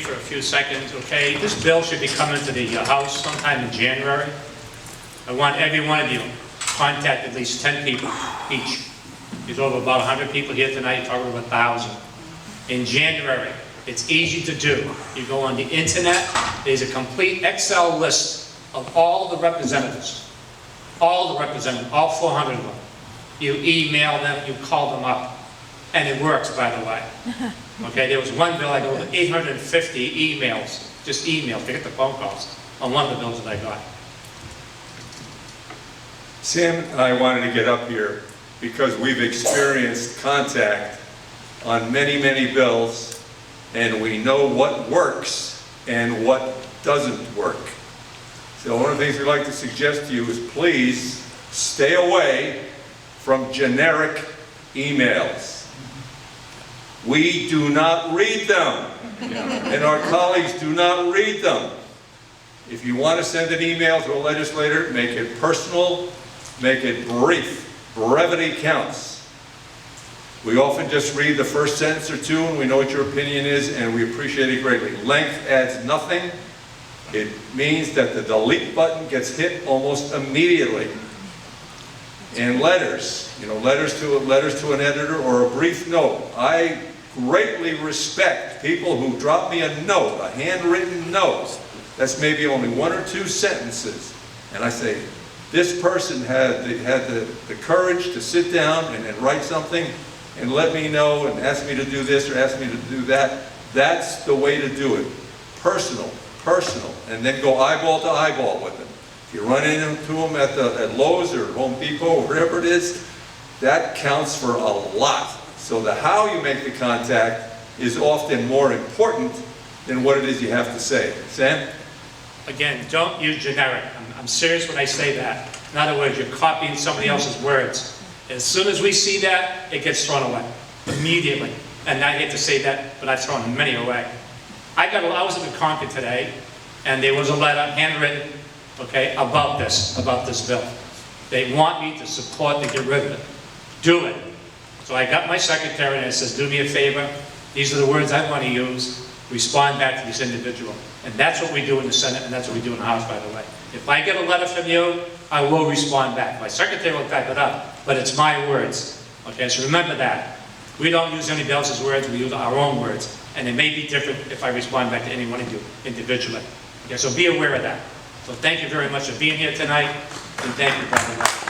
For a few seconds, okay? This bill should be coming to the House sometime in January. I want every one of you to contact at least 10 people each. There's over about 100 people here tonight, talking about 1,000. In January, it's easy to do. You go on the internet, there's a complete Excel list of all the representatives. All 400 of them. You email them, you call them up. And it works, by the way. Okay, there was one bill I got over 850 emails, just emails, forget the phone calls, on one of the bills that I got. Sam and I wanted to get up here because we've experienced contact on many, many bills, and we know what works and what doesn't work. So one of the things we'd like to suggest to you is please stay away from generic emails. We do not read them, and our colleagues do not read them. If you want to send an email to a legislator, make it personal, make it brief. Brevity counts. We often just read the first sentence or two, and we know what your opinion is, and we appreciate it greatly. Length adds nothing. It means that the delete button gets hit almost immediately. And letters, letters to an editor or a brief note. I greatly respect people who drop me a note, a handwritten note, that's maybe only one or two sentences. And I say, this person had the courage to sit down and write something and let me know and ask me to do this or ask me to do that. That's the way to do it. Personal, and then go eyeball to eyeball with them. If you run into them at Lowe's or Home Depot or wherever it is, that counts for a lot. So the how you make the contact is often more important than what it is you have to say. Sam? Again, don't use generic. I'm serious when I say that. In other words, you're copying somebody else's words. As soon as we see that, it gets thrown away. Immediately. And I hate to say that, but I've thrown many away. I was in the Concord today, and there was a letter, handwritten, okay, about this bill. They want me to support to get rid of it. Do it. So I got my secretary and it says, do me a favor. These are the words I want to use. Respond back to this individual. And that's what we do in the Senate, and that's what we do in the House, by the way. If I get a letter from you, I will respond back. My secretary will type it up, but it's my words. Okay, so remember that. We don't use anybody else's words, we use our own words. And it may be different if I respond back to any one of you individually. Okay, so be aware of that. So thank you very much for being here tonight, and thank you, Brother.